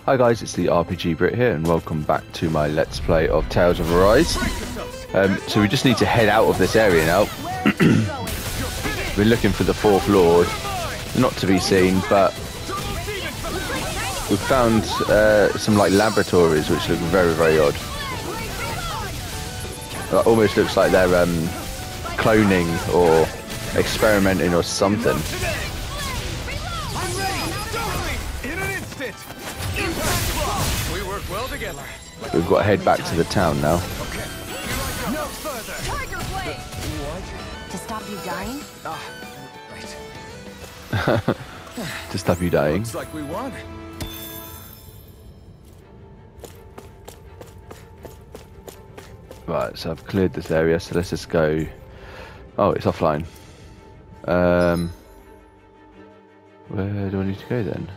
Hi guys, it's the RPG Brit here, and welcome back to my Let's Play of Tales of Arise. So we just need to head out of this area now. We're looking for the Fourth Lord, not to be seen, but we've found some like laboratories which look very, very odd. It almost looks like they're cloning or experimenting or something. We've got to head back to the town now. Tiger Blade! What? To stop you dying? Right. To stop you dying. Looks like we won. Right, so I've cleared this area, so let's just go. Oh, it's offline. Where do I need to go then?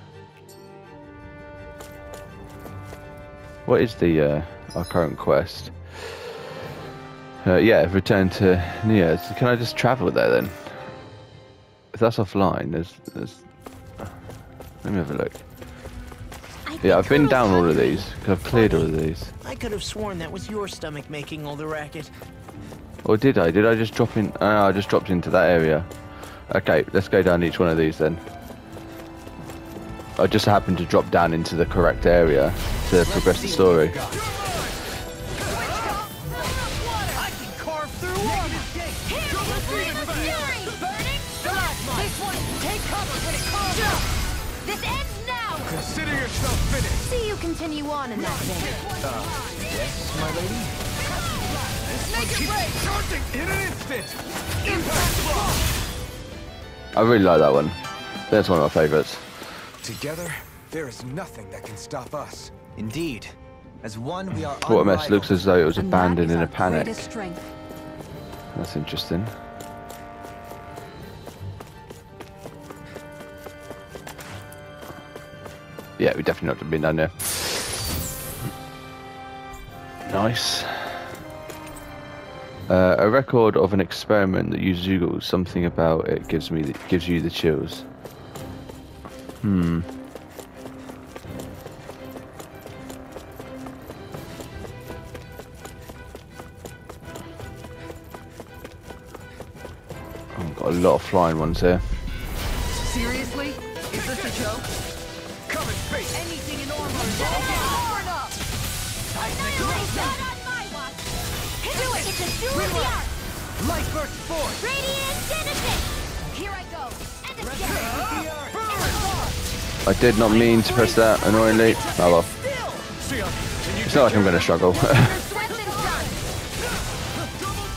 What is the our current quest? Yeah, return to Nia. So can I just travel there then? If that's offline, there's let me have a look. Yeah, I've been down all of these, because I've cleared all of these. I could have sworn that was your stomach making all the racket. Or did I? Did I just drop in? Oh, I just dropped into that area. Okay, let's go down each one of these then. I just happened to drop down into the correct area to progress the story. I can carve through water. Take cover when it calls. This ends now. Consider yourself finished. See you continue on in that vein. Yes, my lady. Make it rain. Charging in an instant. Impact block. I really like that one. That's one of my favourites. Together, there is nothing that can stop us. Indeed. As one, we are What a mess. Looks as though it was And that abandoned is in a our panic. greatest strength. That's interesting. Yeah, we definitely not been down there. Nice. A record of an experiment that used Zoogle. Something about it gives you the chills. I've got a lot of flying ones here. Seriously? Is this a joke? Come and face. Anything in armor is hard enough. Not on my watch. Do it. It's a duel of the arts. Light burst forth. Radiant Genesis. Here I go. And I did not mean to press that, annoyingly. Oh well. See ya. Can you It's not like I'm going to struggle. double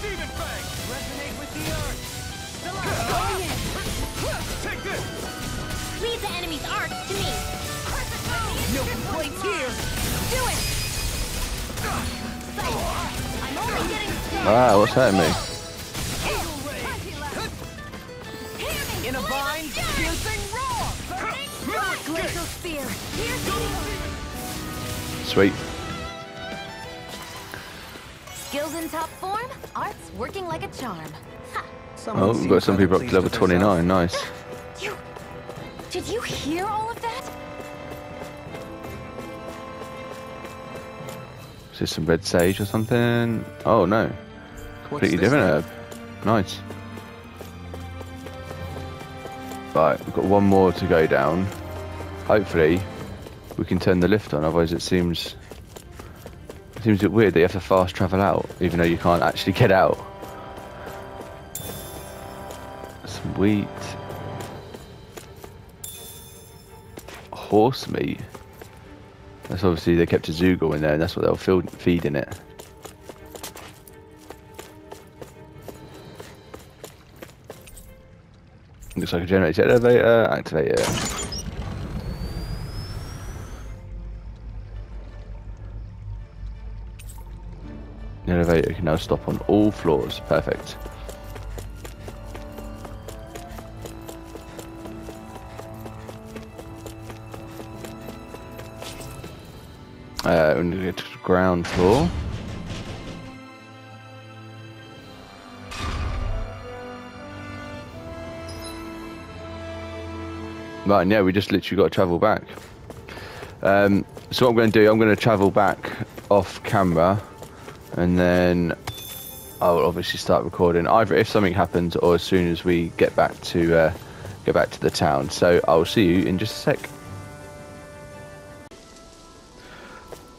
demon fang? Resonate with the earth. Take this. Leave the enemy's arc to me. Milk plates here. Do it. I'm only getting started. Ah, what's hurting me? In a vine, piercing roar. Glacial spear. Sweet. Skills in top form. Art's working like a charm. Ha. Oh, we've got some people up to level 29. Nice. Did you hear all of that? Is this some red sage or something? Oh no. Completely different herb. Nice. Right, we've got one more to go down. Hopefully we can turn the lift on, otherwise it seems a bit weird that you have to fast travel out, even though you can't actually get out. Sweet. Horse meat. That's obviously they kept a Zoogle in there, and that's what they'll feed in it. Looks like a generator. Elevator, activate it. The elevator can now stop on all floors. Perfect. We're going to get to the ground floor. Right, and yeah, we just literally got to travel back. So what I'm going to do, I'm going to travel back off camera, and then I'll obviously start recording either if something happens or as soon as we get back to the town. So I'll see you in just a sec.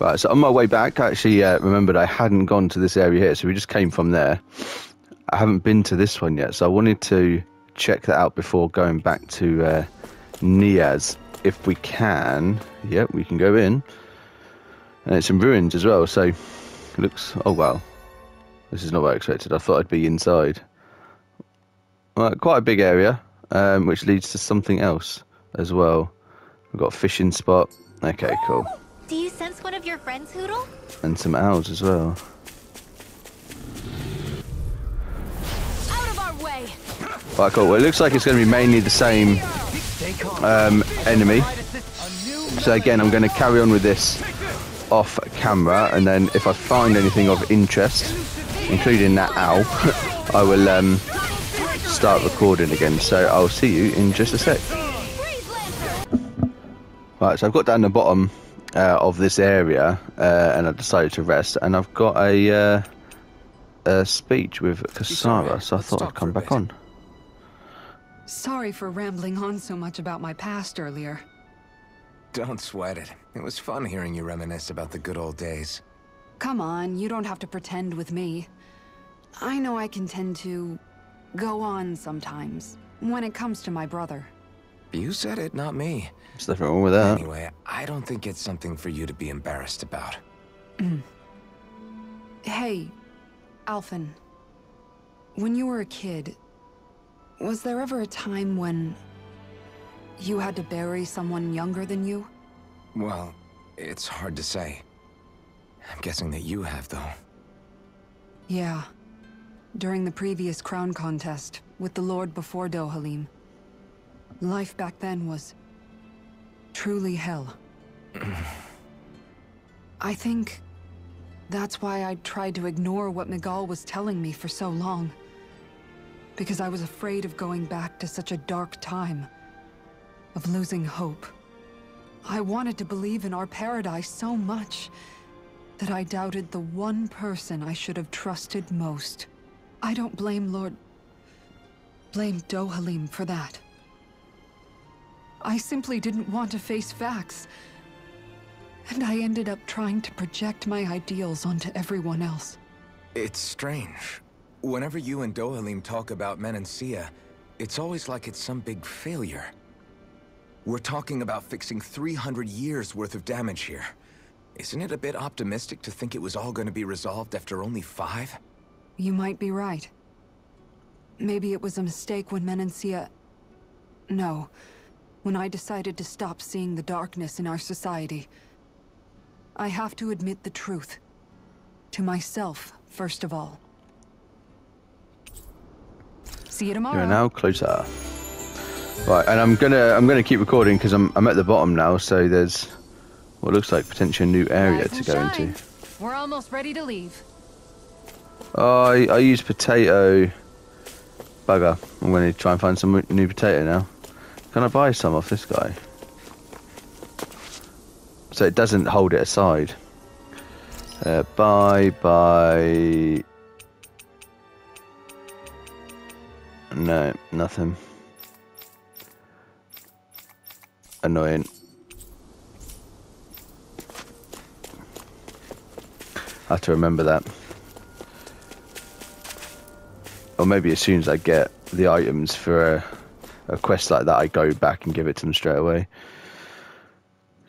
Right, so on my way back, I actually remembered I hadn't gone to this area here, so we just came from there. I haven't been to this one yet, so I wanted to check that out before going back to Niaz. If we can, yep, we can go in. And it's in ruins as well, so it looks, oh wow. This is not what I expected. I thought I'd be inside. Well, quite a big area, which leads to something else as well. We've got a fishing spot. Okay, cool. Do you sense one of your friends, Hoodle? And some owls as well. Out of our way! Right, cool. Well, it looks like it's going to be mainly the same enemy. So again, I'm going to carry on with this off camera, and then if I find anything of interest, including that owl, I will start recording again. So I'll see you in just a sec. Right, so I've got down the bottom of this area, and I decided to rest, and I've got a speech with Kasara, so I thought I'd come back on. Sorry for rambling on so much about my past earlier. Don't sweat it. It was fun hearing you reminisce about the good old days. Come on, you don't have to pretend with me. I know I can tend to go on sometimes when it comes to my brother. You said it, not me. There's nothing wrong with that. Anyway, I don't think it's something for you to be embarrassed about. Hey, Alphen. When you were a kid, was there ever a time when you had to bury someone younger than you? Well, it's hard to say. I'm guessing that you have, though. Yeah. During the previous crown contest, with the Lord before Dohalim. Life back then was truly hell. I think that's why I tried to ignore what Miguel was telling me for so long. Because I was afraid of going back to such a dark time. Of losing hope. I wanted to believe in our paradise so much that I doubted the one person I should have trusted most. I don't blame blame Dohalim for that. I simply didn't want to face facts. And I ended up trying to project my ideals onto everyone else. It's strange. Whenever you and Dohalim talk about Menancia, it's always like it's some big failure. We're talking about fixing 300 years worth of damage here. Isn't it a bit optimistic to think it was all going to be resolved after only 5? You might be right. Maybe it was a mistake when Menancia... No. When I decided to stop seeing the darkness in our society. I have to admit the truth. To myself, first of all. See you tomorrow. You're now closer. Right, and I'm gonna keep recording because I'm at the bottom now, so there's what looks like potentially a new area to go into. We're almost ready to leave. Oh, I use potato. Bugger. I'm going to try and find some new potato now. Can I buy some off this guy? So it doesn't hold it aside. Buy. No, nothing. Annoying. I have to remember that. Or maybe as soon as I get the items for a quest like that, I go back and give it to them straight away.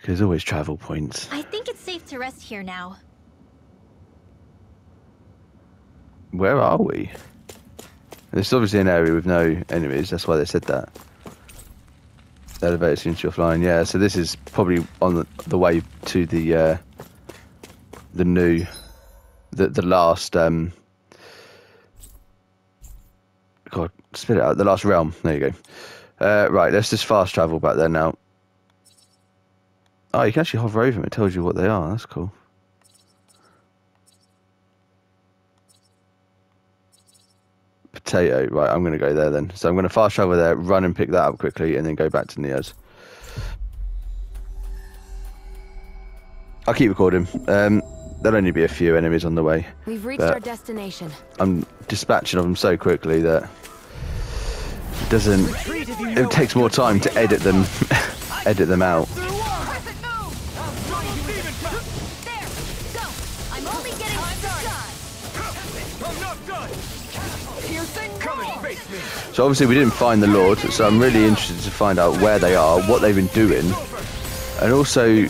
There's always travel points. I think it's safe to rest here now. Where are we? This is obviously an area with no enemies, that's why they said that. The elevator seems to be offline, yeah, so this is probably on the way to the last, God, spit it out, the last realm, there you go. Right, let's just fast travel back there now. Oh, you can actually hover over them, it tells you what they are, that's cool. Potato, right, I'm going to go there then. So I'm going to fast travel there, run and pick that up quickly, and then go back to Niaz. I'll keep recording. There'll only be a few enemies on the way. We've reached but our destination. I'm dispatching of them so quickly that it doesn't. It takes more time to edit them, edit them out. There, go. I'm only getting started. I'm not done. Come and face me. So obviously we didn't find the Lord, so I'm really interested to find out where they are, what they've been doing, and also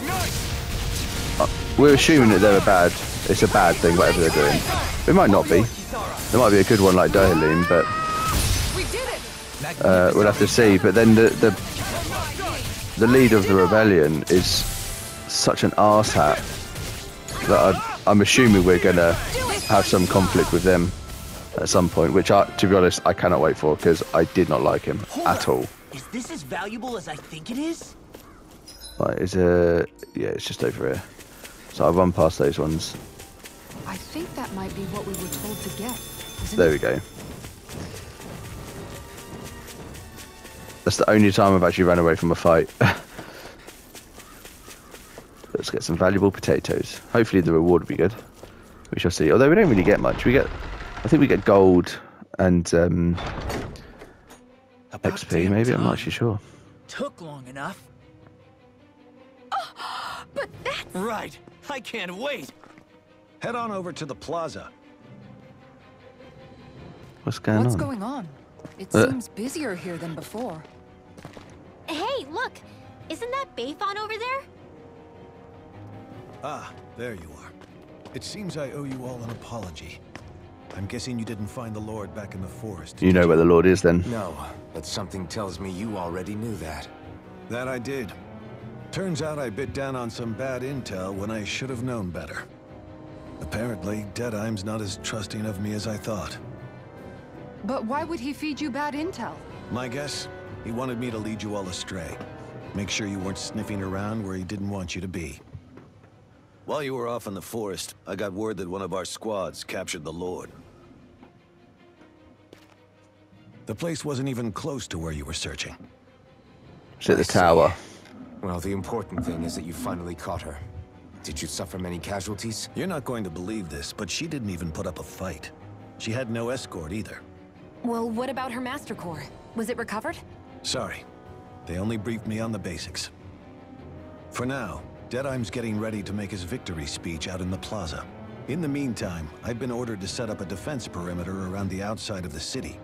we're assuming that they're bad. It's a bad thing, whatever they're doing. It might not be. There might be a good one like Dohalim, but we'll have to see. But then the leader of the rebellion is such an arsehat that I'm assuming we're gonna have some conflict with them at some point, which, to be honest, I cannot wait for, because I did not like him at all. Is this as valuable as I think it is? Right, yeah, it's just over here. So I'll run past those ones. I think that might be what we were told to get. There we go. That's the only time I've actually run away from a fight. Let's get some valuable potatoes. Hopefully the reward will be good. We shall see. Although we don't really get much. I think we get gold and XP maybe. I'm not actually sure. Took long enough. But that's... Right. I can't wait. Head on over to the plaza. What's going What's on? going on? It seems busier here than before. Hey, look! Isn't that Bayfon over there? Ah, there you are. It seems I owe you all an apology. I'm guessing you didn't find the Lord back in the forest. You know where the Lord is then. No, but something tells me you already knew that. That I did. Turns out I bit down on some bad intel when I should have known better. Apparently, Deadeye's not as trusting of me as I thought. But why would he feed you bad intel? My guess? He wanted me to lead you all astray. Make sure you weren't sniffing around where he didn't want you to be. While you were off in the forest, I got word that one of our squads captured the Lord. The place wasn't even close to where you were searching. It's at the tower. Well, the important thing is that you finally caught her. Did you suffer many casualties? You're not going to believe this, but she didn't even put up a fight. She had no escort either. Well, what about her Master Core? Was it recovered? Sorry. They only briefed me on the basics. For now, Deadeye's getting ready to make his victory speech out in the plaza. In the meantime, I've been ordered to set up a defense perimeter around the outside of the city.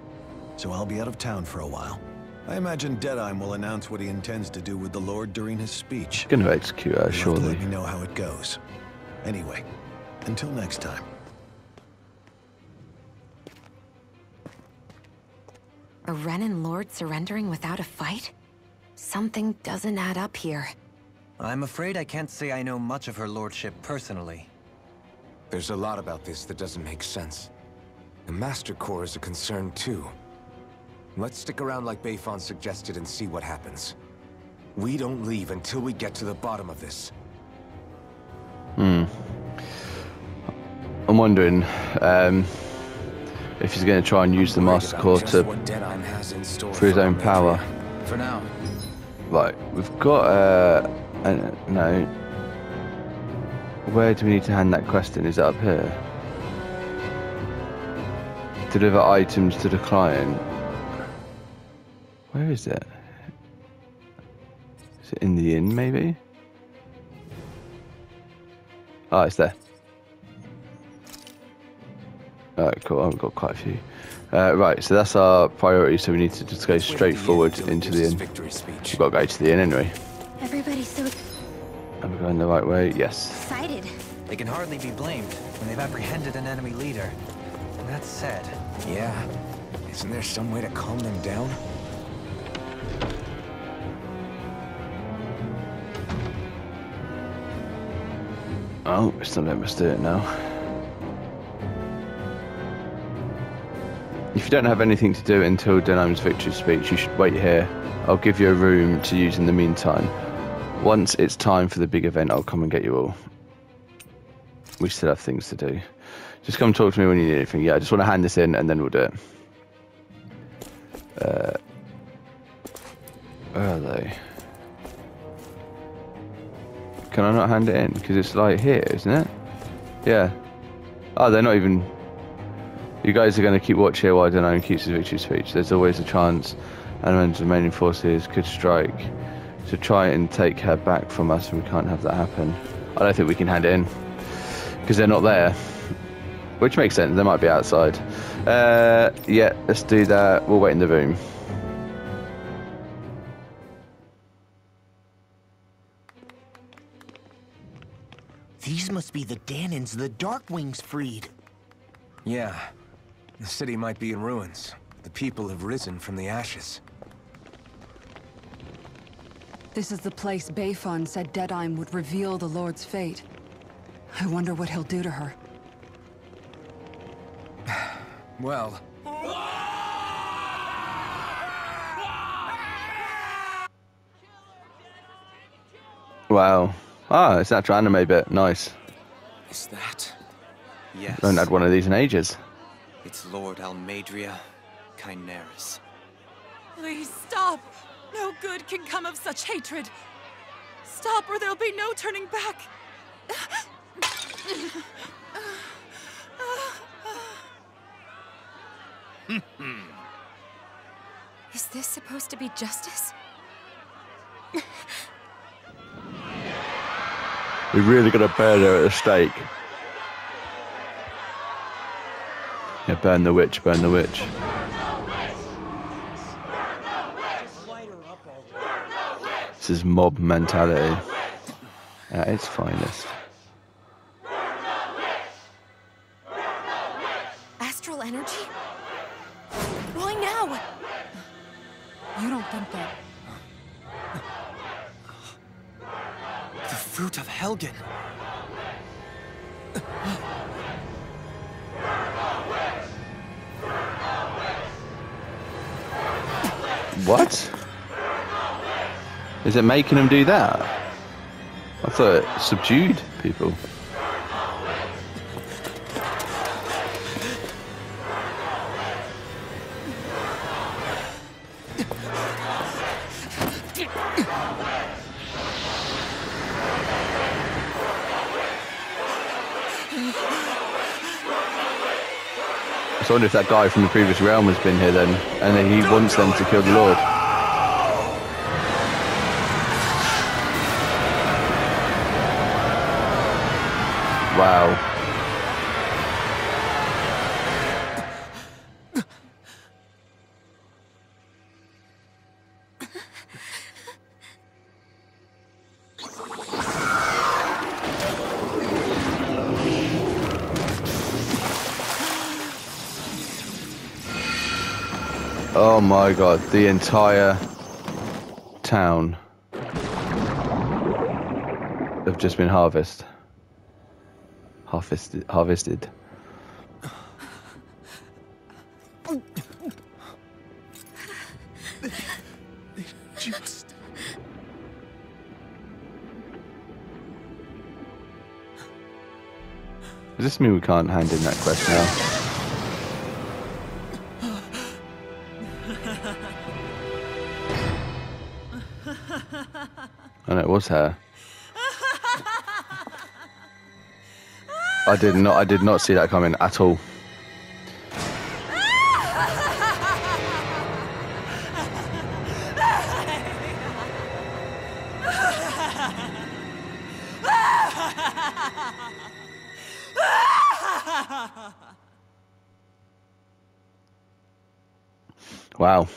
So I'll be out of town for a while. I imagine Deadeye will announce what he intends to do with the Lord during his speech. Gonna execute her, You'll have to surely. let me know how it goes. Anyway, until next time. A Renan Lord surrendering without a fight? Something doesn't add up here. I'm afraid I can't say I know much of her lordship personally. There's a lot about this that doesn't make sense. The Master Core is a concern too. Let's stick around like Bayfon suggested and see what happens. We don't leave until we get to the bottom of this. I'm wondering if he's going to try and use the Master Core for his own power. For now. Right, we've got no. Where do we need to hand that quest in? Is it up here? Deliver items to the client. Where is it? Is it in the inn, maybe? Oh, it's there. Alright, cool. I've got quite a few. Right, so that's our priority, so we need to just go straight forward into the inn. We've got to go to the inn anyway. Everybody's so Are we going the right way? Yes. excited. They can hardly be blamed when they've apprehended an enemy leader. And that's sad. Yeah. Isn't there some way to calm them down? Oh, it's not letting us do it now. If you don't have anything to do until Denaim's victory speech, you should wait here. I'll give you a room to use in the meantime. Once it's time for the big event, I'll come and get you all. We still have things to do. Just come talk to me when you need anything. Yeah, I just want to hand this in and then we'll do it. Where are they? Can I not hand it in? Because it's like here, isn't it? Yeah. Oh, they're not even... You guys are going to keep watch here while Denheim keeps his victory speech. There's always a chance Anduin's remaining forces could strike to try and take her back from us, and we can't have that happen. I don't think we can hand it in because they're not there, which makes sense. They might be outside. Yeah, let's do that. We'll wait in the room. These must be the Danans the Darkwings freed. Yeah. The city might be in ruins. The people have risen from the ashes. This is the place Bayfon said Deadheim would reveal the Lord's fate. I wonder what he'll do to her. Well... Wow. Ah, it's that anime bit. Nice. Is that? Yes. I haven't had one of these in ages. It's Lord Almadria Kynaris. Please stop! No good can come of such hatred. Stop or there'll be no turning back. Is this supposed to be justice? We're really gonna burn her at the stake. Yeah, burn the witch, burn the witch. This is mob mentality at its finest. Astral energy? Why now? You don't think that... The fruit of Helgen. What? Is it making them do that? I thought it subdued people. I wonder if that guy from the previous realm has been here then, and then he wants them to kill the Lord. Wow. Oh my god, the entire town have just been harvested. Just... Does this mean we can't hand in that quest now? Oh no, it was her. I did not see that coming at all. Wow.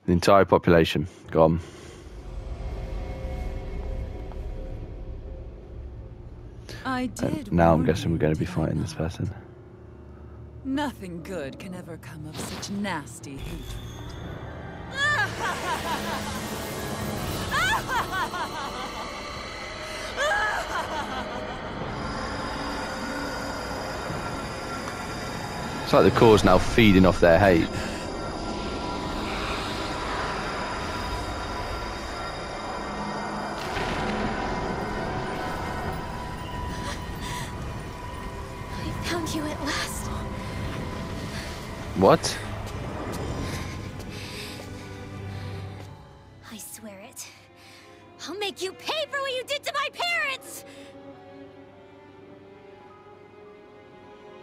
The entire population gone. I did. Now I'm warn guessing you, we're going to be did I fighting this not? person. Nothing good can ever come of such nasty hatred. It's like the core's now feeding off their hate. I found you at last. What? I swear it. I'll make you pay pay for what you did to my parents!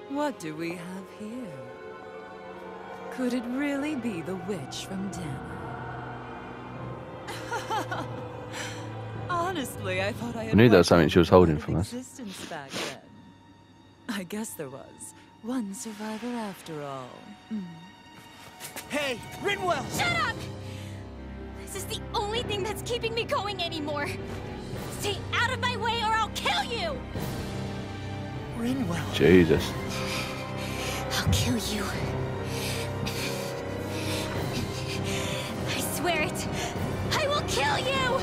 What do we have here? Could it really be the witch from Dana? Honestly, I thought I had I knew there was something she was holding from us. existence back then. I guess there was one survivor after all. Hey, Rinwell! Shut up! This is the only thing that's keeping me going anymore. Stay out of my way or I'll kill you! Rinwell. Jesus. I'll kill you. I swear it. I will kill you!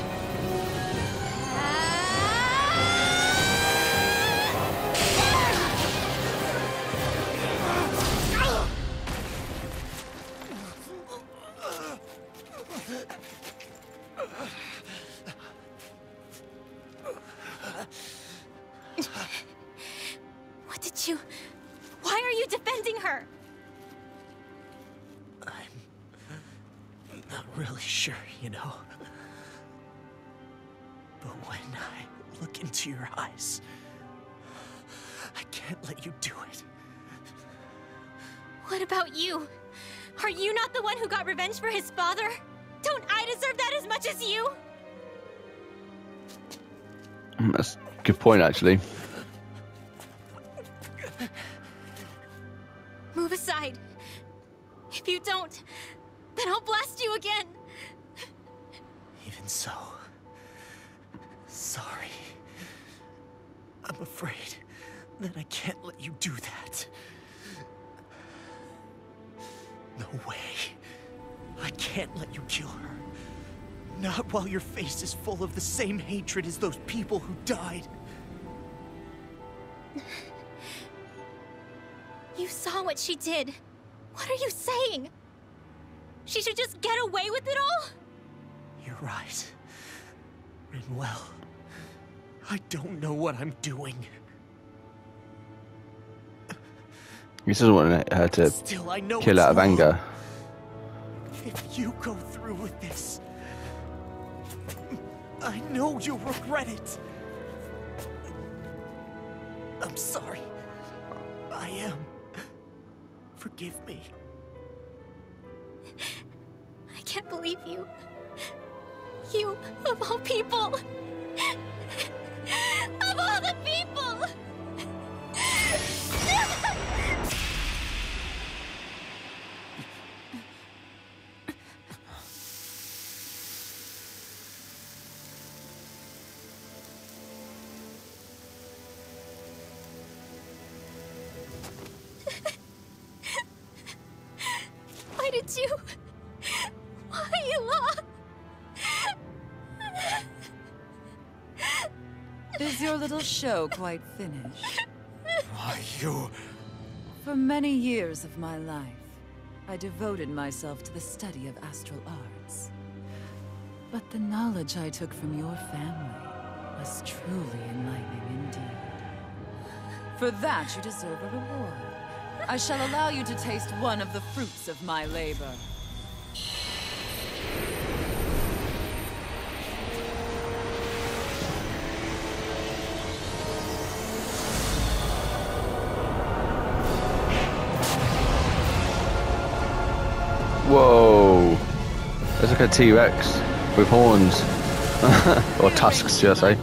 What did you... Why are you defending her? I'm not really sure, you know. But when I look into your eyes, I can't let you do it. What about you? Are you not the one who got revenge for his father? Don't I deserve that as much as you? That's a good point, actually. Move aside. If you don't, then I'll blast you again. Even so, sorry. I'm afraid that I can't let you do that. No way. I can't let you kill her. Not while your face is full of the same hatred as those people who died. You saw what she did. What are you saying? She should just get away with it all? You're right. Rinwell. I don't know what I'm doing. He doesn't want her to Still, I know kill it's out of wrong. anger. If you go through with this, I know you'll regret it. I'm sorry. I am. Forgive me. I can't believe you. You, of all people. Of all the people! Why did you... Why you lost? Is your little show quite finished? Why, you... For many years of my life, I devoted myself to the study of astral arts. But the knowledge I took from your family was truly enlightening indeed. For that, you deserve a reward. I shall allow you to taste one of the fruits of my labor. Whoa! That's like a T-Rex with horns. Or tusks, should I say. To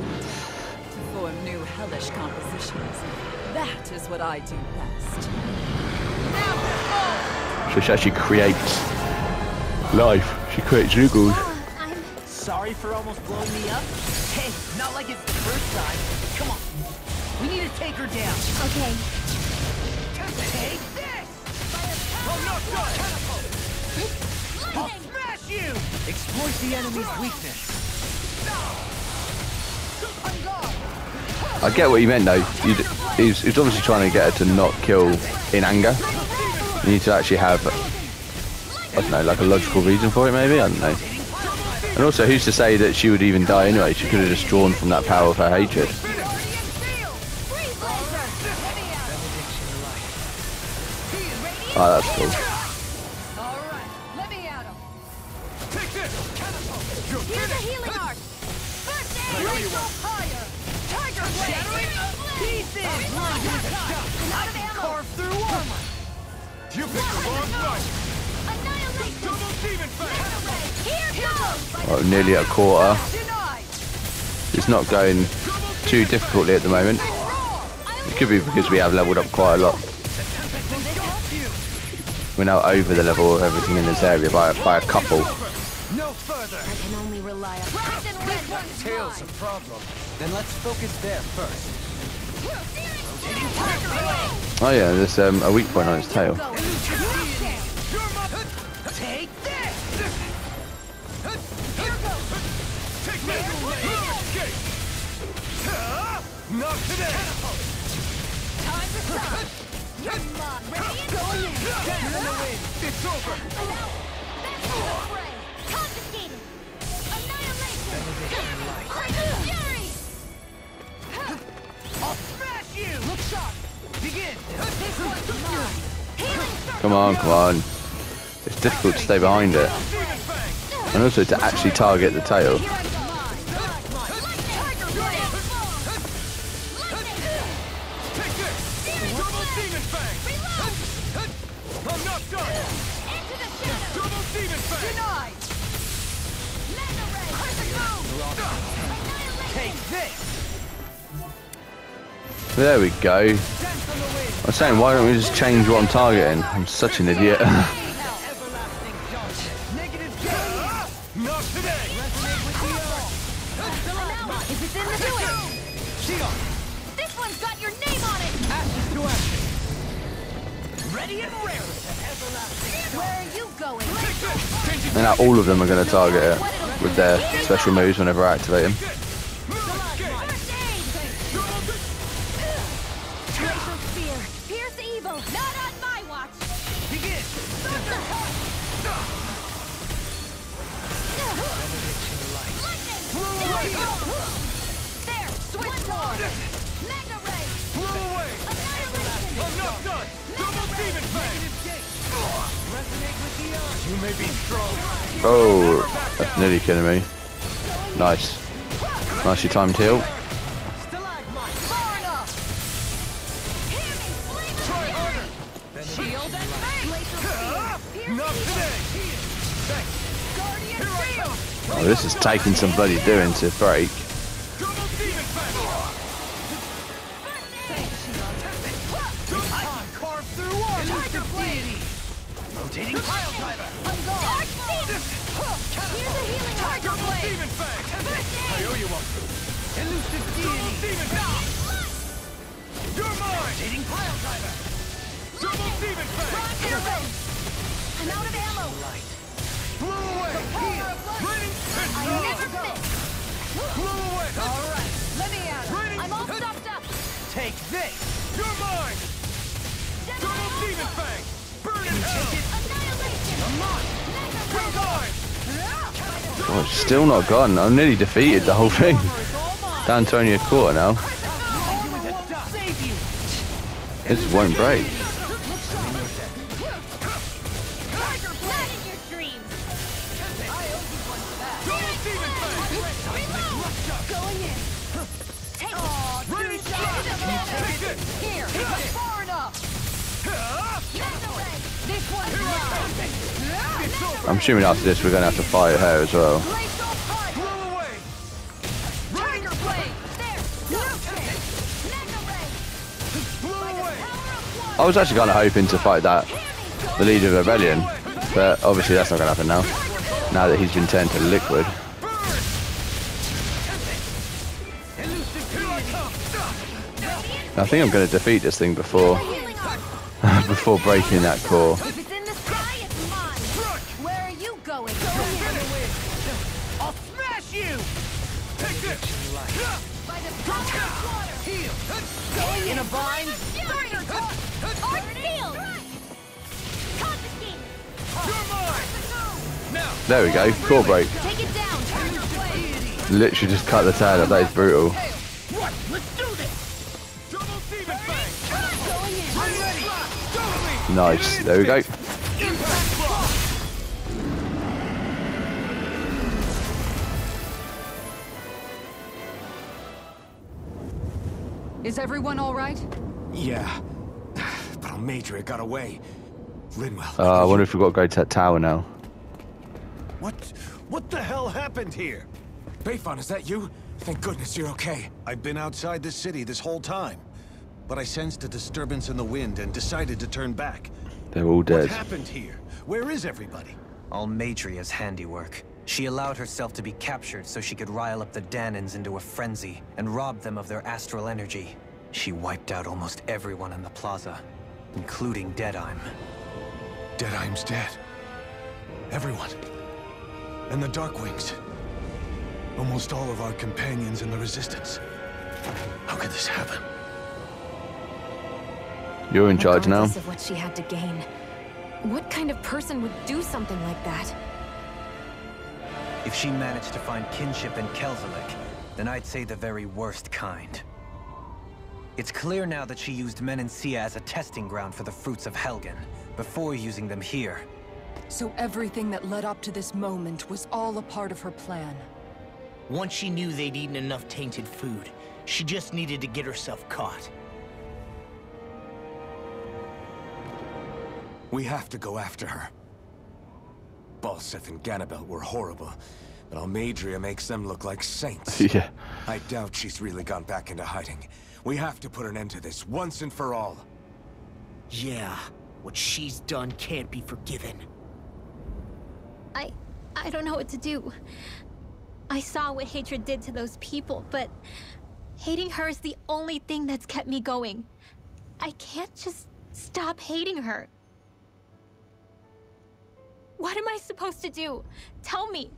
form new hellish compositions. That is what I do best. So she actually creates life. She creates Zugul. I'm... Sorry for almost blowing me up? Hey, not like it's the first time. Come on. We need to take her down. Okay. Take this! I'm not done! I'll smash you! Exploit the enemy's weakness. I get what you meant though. He's obviously trying to get her to not kill in anger. You need to actually have, I don't know, like a logical reason for it maybe? I don't know. And also, who's to say that she would even die anyway? She could have just drawn from that power of her hatred. Oh, that's cool. Here's a healing art! First aid! everyone. Higher! Tiger Blade! Pieces! Carve through armor! You picked the wrong fight. Annihilation! Double demon fang. Here goes! Oh, nearly a quarter. Denied! It's not going too difficultly at the moment. It could be because we have leveled up quite a lot. We're now over the level of everything in this area by a couple. No further. I can only rely on Rise and Red. Tail's a problem. Then let's focus there first. Oh yeah, there's a weak point on its tail. Take this. Here goes. Take this. Not today. Time to stop. You're mine. Ready and go in. Stand in the wind. It's over. That's the fray. Confiscated. Annihilation. Fury. I'll smash you. Look sharp. Begin. This one's mine. Healing circle. Come on, come on. It's difficult to stay behind it. And also to actually target the tail. Here I go. Tiger Blade. Lightning. Take this. Double demon fang. Reload. I'm not done. Into the shadow. Double demon fang. Denied. Mega Ray. Annihilation. Take this. There we go. I was saying, why don't we just change what I'm targeting? I'm such an idiot. Everlasting darkness. Negative gain. Not today. If it's in the doing. Shion. This one's got your name on it. Ashes to ashes. Ready and raring. Everlasting. Where are you going? Take this. Changing And now all of them are going to target it with their special moves whenever I activate them. First aid. Glacial Spear. Pierce evil. Not on my watch. Begin. There. Switch more. Mega Ray. Blow away. Annihilation. I'm not done. Double demon fang. Resonate with the earth. You may be strong. Oh, that's nearly killing me. Nice. Nicely timed heal. Stalagmite. Far enough. Hear me. Flame Try of harder. fury. Shield and face. Glacial Spear. Pierce Not evil. today. Thanks. Guardian Here I Shield. come. Oh, this is taking some bloody doing to break. Double demon fang. Carve through armor. Tiger Blade. Rotating pile driver. Dark Beam. Here's a healing Tiger Blade. Demon fang. First I aid. owe you one. Elusive deity. Demon fang. You're mine. Rotating pile driver. Double demon fang. Here goes. I'm out of ammo. Blow away. Raining pit. I never miss. Blow away. All right. Let me at it. Raining I'm all pit. stuffed up. Take this. You're mine. Double demon fang. Burn in hell. Annihilation. I'm mine. We're mine. Oh, it's still not gone. I'm nearly defeated the whole thing. Down to only a quarter now. Save you. It just won't break. Tiger Blade in your dreams. Double demon fang. Reload. Going in. Take it. Raining Take it. this. Here. Far enough. Mega Ray. This one's mine. I'm assuming after this we're going to have to fight her as well. Glacial Fire. Blow away. Tiger Blade. There. Mega Ray. Blow away. Power of water. I was actually kind of hoping to fight that, the leader of the rebellion, but obviously that's not going to happen now. Now that he's been turned to liquid. I think I'm going to defeat this thing before before breaking that core. If it's in the sky, it's mine. Where are you going? I'll smash you. Take this. By the power of water. Heal. Going in a bind. Art field. Confiscated. You're mine. Now. There we go, core break. Take it down. Tiger Blade. Literally just cut the tail off. That is brutal. What? Let's do this. Double demon fang. Going in. I'm ready. Double. Nice. There we go. Impact block. Is everyone all right? Yeah. But Almeidrea got away. Linwell. I wonder if we've got to go to that tower now. What the hell happened here? Bayfon, is that you? Thank goodness you're okay. I've been outside the city this whole time, but I sensed a disturbance in the wind and decided to turn back. They're all dead. What happened here? Where is everybody? Almeidria's handiwork. She allowed herself to be captured so she could rile up the Dahnans into a frenzy and rob them of their astral energy. She wiped out almost everyone in the plaza, including Deadheim. Deadheim's dead. Everyone. And the Darkwings. Almost all of our companions in the Resistance. How could this happen? You're in charge now. Regardless of what she had to gain, what kind of person would do something like that? If she managed to find kinship in Kelzelik, then I'd say the very worst kind. It's clear now that she used Menancia as a testing ground for the fruits of Helgen, before using them here. So everything that led up to this moment was all a part of her plan. Once she knew they'd eaten enough tainted food, she just needed to get herself caught. We have to go after her. Balseth and Ganabelt were horrible, but Almeidrea makes them look like saints. Yeah. I doubt she's really gone back into hiding. We have to put an end to this, once and for all. Yeah, what she's done can't be forgiven. I don't know what to do. I saw what hatred did to those people, but hating her is the only thing that's kept me going. I can't just stop hating her. What am I supposed to do? Tell me.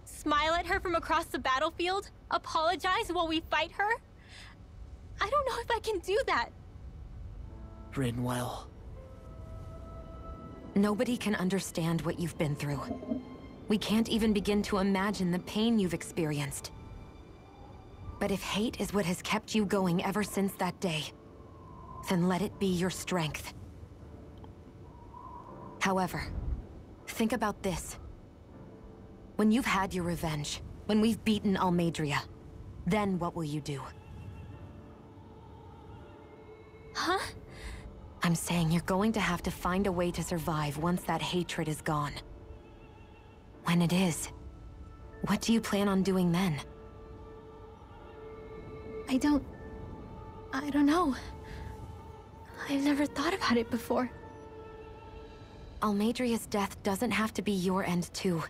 Smile at her from across the battlefield? Apologize while we fight her? I don't know if I can do that. Rinwell. Nobody can understand what you've been through. We can't even begin to imagine the pain you've experienced. But if hate is what has kept you going ever since that day, then let it be your strength. However, think about this. When you've had your revenge, when we've beaten Almeidrea, then what will you do? Huh? I'm saying you're going to have to find a way to survive once that hatred is gone. When it is, what do you plan on doing then? I don't know. I've never thought about it before. Almeidrea's death doesn't have to be your end too.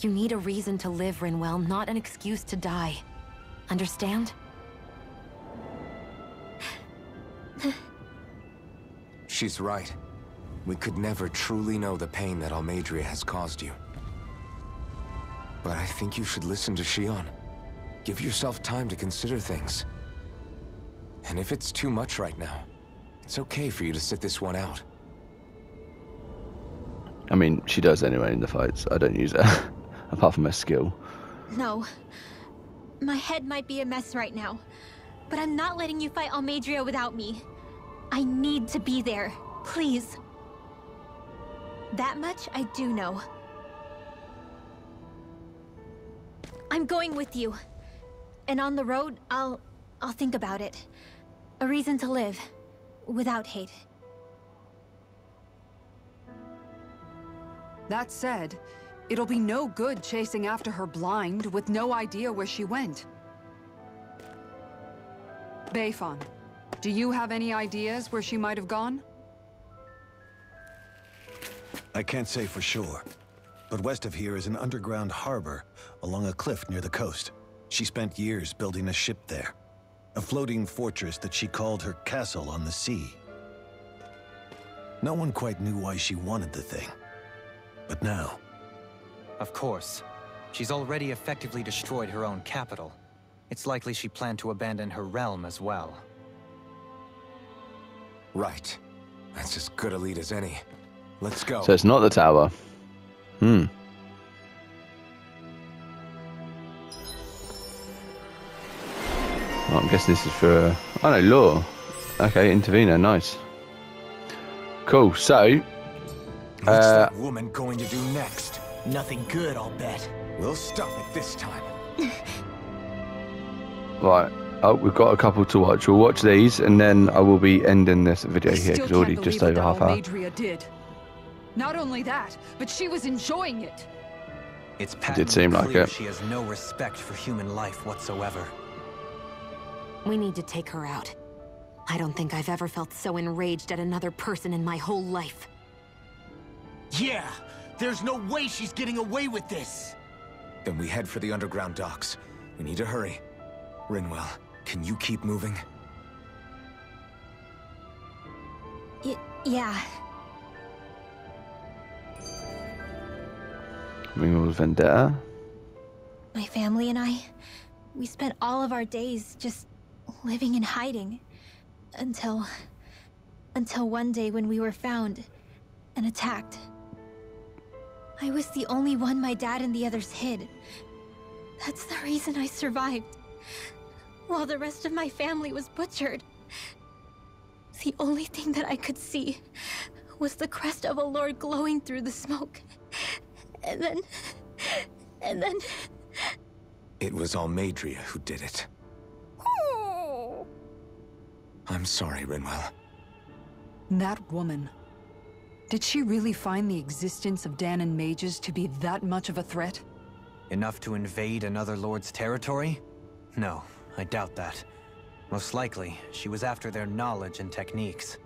You need a reason to live, Rinwell, not an excuse to die. Understand? She's right. We could never truly know the pain that Almeidrea has caused you. But I think you should listen to Shionne. Give yourself time to consider things. And if it's too much right now, it's okay for you to sit this one out. I mean, she does anyway in the fights. I don't use it, apart from her skill. No. My head might be a mess right now, but I'm not letting you fight Almeidrea without me. I need to be there. Please. That much I do know. I'm going with you. And on the road, I'll think about it. A reason to live. Without hate. That said, it'll be no good chasing after her blind with no idea where she went. Bayfon, do you have any ideas where she might have gone? I can't say for sure, but west of here is an underground harbor along a cliff near the coast. She spent years building a ship there, a floating fortress that she called her castle on the sea. No one quite knew why she wanted the thing, but now... Of course. She's already effectively destroyed her own capital. It's likely she planned to abandon her realm as well. Right. That's as good a lead as any. Let's go. So it's not the tower. Well, I'm guessing this is for... Oh no, Law. Okay, Intervener, nice. Cool, so... What's that woman going to do next? Nothing good, I'll bet. We'll stop it this time. Right, Oh, we've got a couple to watch. We'll watch these, and then I will be ending this video here because already just over half hour. Madria did. Not only that, but she was enjoying it. It's Did seem like clear it. she has no respect for human life whatsoever. We need to take her out. I don't think I've ever felt so enraged at another person in my whole life. Yeah, there's no way she's getting away with this. Then we head for the underground docks. We need to hurry. Rinwell, can you keep moving? Yeah. Rinwell's Vendetta. My family and I, we spent all of our days just living in hiding. Until one day when we were found and attacked. I was the only one my dad and the others hid. That's the reason I survived. While the rest of my family was butchered. The only thing that I could see was the crest of a lord glowing through the smoke. And then... It was Almeidrea who did it. I'm sorry, Rinwell. That woman. Did she really find the existence of Dahnan mages to be that much of a threat? Enough to invade another lord's territory? No, I doubt that. Most likely, she was after their knowledge and techniques.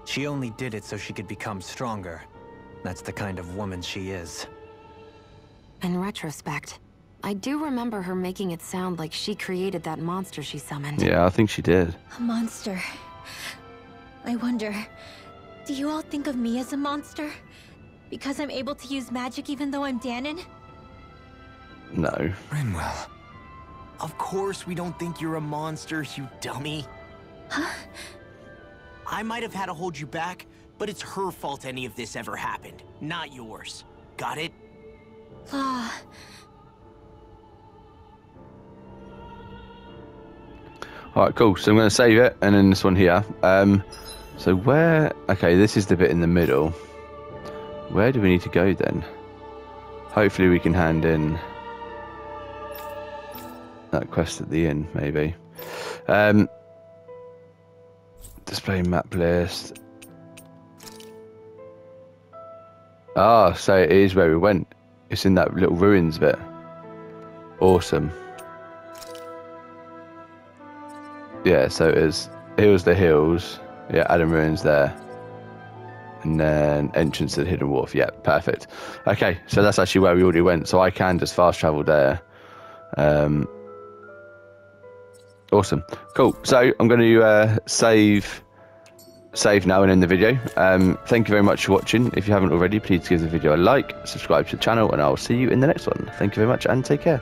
She only did it so she could become stronger. That's the kind of woman she is. In retrospect, I do remember her making it sound like she created that monster she summoned. Yeah, I think she did. A monster. I wonder, do you all think of me as a monster? Because I'm able to use magic even though I'm Dahnan? No. Rinwell. Of course we don't think you're a monster, you dummy. Huh? I might have had to hold you back, but it's her fault any of this ever happened, not yours. Got it? Alright, cool. So I'm going to save it, and then this one here. So where... Okay, this is the bit in the middle. Where do we need to go then? Hopefully we can hand in that quest at the end, maybe. Display map list. Ah, so it is where we went. It's in that little ruins bit. Awesome. Yeah, so it is. Here's the hills. Yeah, Adam Ruins there. And then entrance to the Hidden Wharf. Yeah, perfect. Okay, so that's actually where we already went. So I can just fast travel there. Awesome. Cool. So I'm going to save now and end the video. Thank you very much for watching. If you haven't already, please give the video a like, subscribe to the channel, and I'll see you in the next one. Thank you very much and take care.